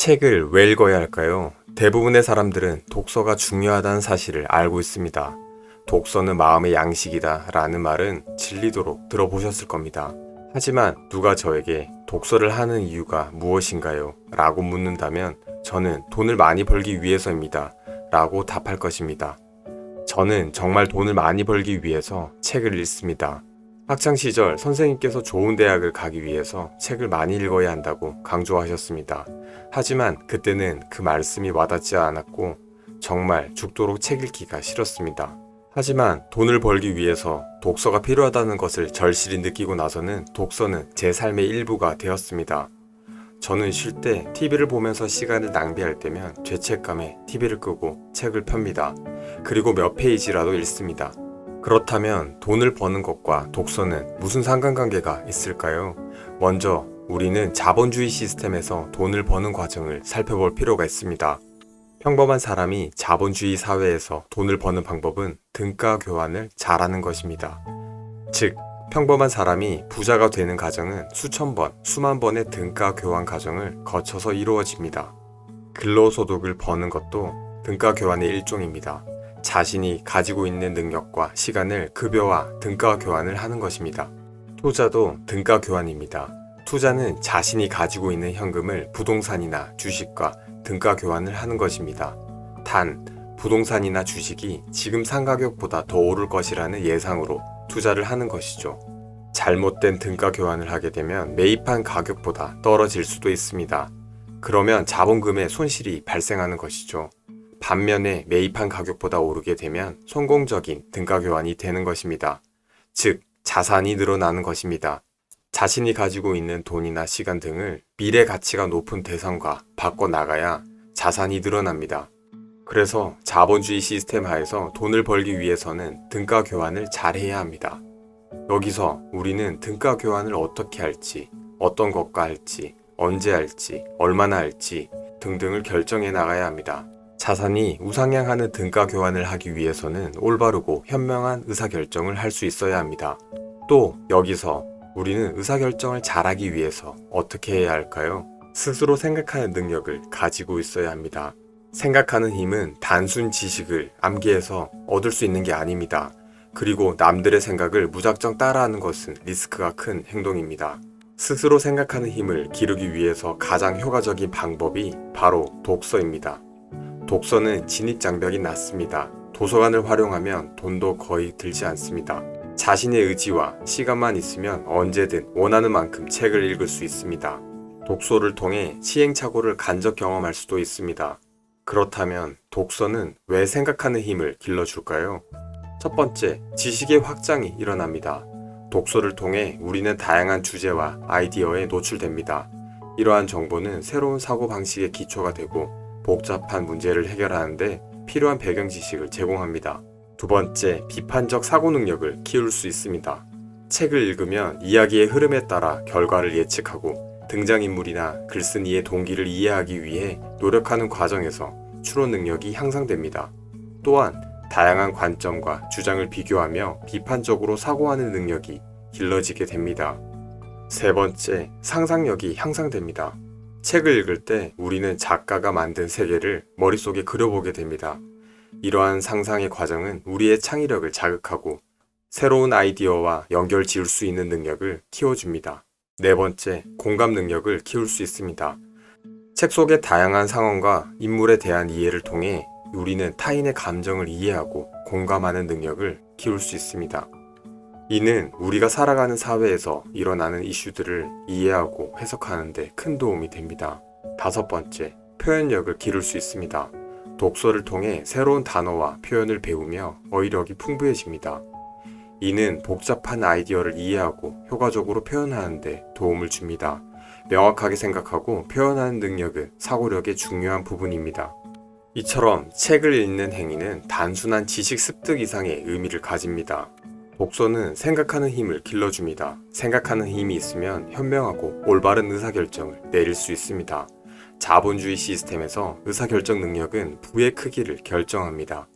책을 왜 읽어야 할까요? 대부분의 사람들은 독서가 중요하다는 사실을 알고 있습니다. 독서는 마음의 양식이다 라는 말은 질리도록 들어보셨을 겁니다. 하지만 누가 저에게 독서를 하는 이유가 무엇인가요? 라고 묻는다면 저는 돈을 많이 벌기 위해서입니다. 라고 답할 것입니다. 저는 정말 돈을 많이 벌기 위해서 책을 읽습니다. 학창시절 선생님께서 좋은 대학을 가기 위해서 책을 많이 읽어야 한다고 강조하셨습니다. 하지만 그때는 그 말씀이 와닿지 않았고 정말 죽도록 책 읽기가 싫었습니다. 하지만 돈을 벌기 위해서 독서가 필요하다는 것을 절실히 느끼고 나서는 독서는 제 삶의 일부가 되었습니다. 저는 쉴 때 TV를 보면서 시간을 낭비할 때면 죄책감에 TV를 끄고 책을 펴니다. 그리고 몇 페이지라도 읽습니다. 그렇다면 돈을 버는 것과 독서는 무슨 상관관계가 있을까요? 먼저 우리는 자본주의 시스템에서 돈을 버는 과정을 살펴볼 필요가 있습니다. 평범한 사람이 자본주의 사회에서 돈을 버는 방법은 등가 교환을 잘하는 것입니다. 즉, 평범한 사람이 부자가 되는 과정은 수천 번, 수만 번의 등가 교환 과정을 거쳐서 이루어집니다. 근로소득을 버는 것도 등가 교환의 일종입니다. 자신이 가지고 있는 능력과 시간을 급여와 등가 교환을 하는 것입니다. 투자도 등가 교환입니다. 투자는 자신이 가지고 있는 현금을 부동산이나 주식과 등가 교환을 하는 것입니다. 단, 부동산이나 주식이 지금 상가격보다 더 오를 것이라는 예상으로 투자를 하는 것이죠. 잘못된 등가 교환을 하게 되면 매입한 가격보다 떨어질 수도 있습니다. 그러면 자본금에 손실이 발생하는 것이죠. 반면에 매입한 가격보다 오르게 되면 성공적인 등가 교환이 되는 것입니다. 즉, 자산이 늘어나는 것입니다. 자신이 가지고 있는 돈이나 시간 등을 미래 가치가 높은 대상과 바꿔나가야 자산이 늘어납니다. 그래서 자본주의 시스템 하에서 돈을 벌기 위해서는 등가 교환을 잘해야 합니다. 여기서 우리는 등가 교환을 어떻게 할지, 어떤 것과 할지, 언제 할지, 얼마나 할지 등등을 결정해 나가야 합니다. 자산이 우상향하는 등가 교환을 하기 위해서는 올바르고 현명한 의사결정을 할 수 있어야 합니다. 또 여기서 우리는 의사결정을 잘하기 위해서 어떻게 해야 할까요? 스스로 생각하는 능력을 가지고 있어야 합니다. 생각하는 힘은 단순 지식을 암기해서 얻을 수 있는 게 아닙니다. 그리고 남들의 생각을 무작정 따라하는 것은 리스크가 큰 행동입니다. 스스로 생각하는 힘을 기르기 위해서 가장 효과적인 방법이 바로 독서입니다. 독서는 진입장벽이 낮습니다. 도서관을 활용하면 돈도 거의 들지 않습니다. 자신의 의지와 시간만 있으면 언제든 원하는 만큼 책을 읽을 수 있습니다. 독서를 통해 시행착오를 간접 경험할 수도 있습니다. 그렇다면 독서는 왜 생각하는 힘을 길러줄까요? 첫 번째, 지식의 확장이 일어납니다. 독서를 통해 우리는 다양한 주제와 아이디어에 노출됩니다. 이러한 정보는 새로운 사고방식의 기초가 되고 복잡한 문제를 해결하는데 필요한 배경 지식을 제공합니다. 두 번째, 비판적 사고 능력을 키울 수 있습니다. 책을 읽으면 이야기의 흐름에 따라 결과를 예측하고 등장인물이나 글쓴이의 동기를 이해하기 위해 노력하는 과정에서 추론 능력이 향상됩니다. 또한 다양한 관점과 주장을 비교하며 비판적으로 사고하는 능력이 길러지게 됩니다. 세 번째, 상상력이 향상됩니다. 책을 읽을 때 우리는 작가가 만든 세계를 머릿속에 그려보게 됩니다. 이러한 상상의 과정은 우리의 창의력을 자극하고 새로운 아이디어와 연결 지을 수 있는 능력을 키워줍니다. 네 번째, 공감 능력을 키울 수 있습니다. 책 속의 다양한 상황과 인물에 대한 이해를 통해 우리는 타인의 감정을 이해하고 공감하는 능력을 키울 수 있습니다. 이는 우리가 살아가는 사회에서 일어나는 이슈들을 이해하고 해석하는 데 큰 도움이 됩니다. 다섯 번째, 표현력을 기를 수 있습니다. 독서를 통해 새로운 단어와 표현을 배우며 어휘력이 풍부해집니다. 이는 복잡한 아이디어를 이해하고 효과적으로 표현하는 데 도움을 줍니다. 명확하게 생각하고 표현하는 능력은 사고력의 중요한 부분입니다. 이처럼 책을 읽는 행위는 단순한 지식 습득 이상의 의미를 가집니다. 독서는 생각하는 힘을 길러줍니다. 생각하는 힘이 있으면 현명하고 올바른 의사결정을 내릴 수 있습니다. 자본주의 시스템에서 의사결정 능력은 부의 크기를 결정합니다.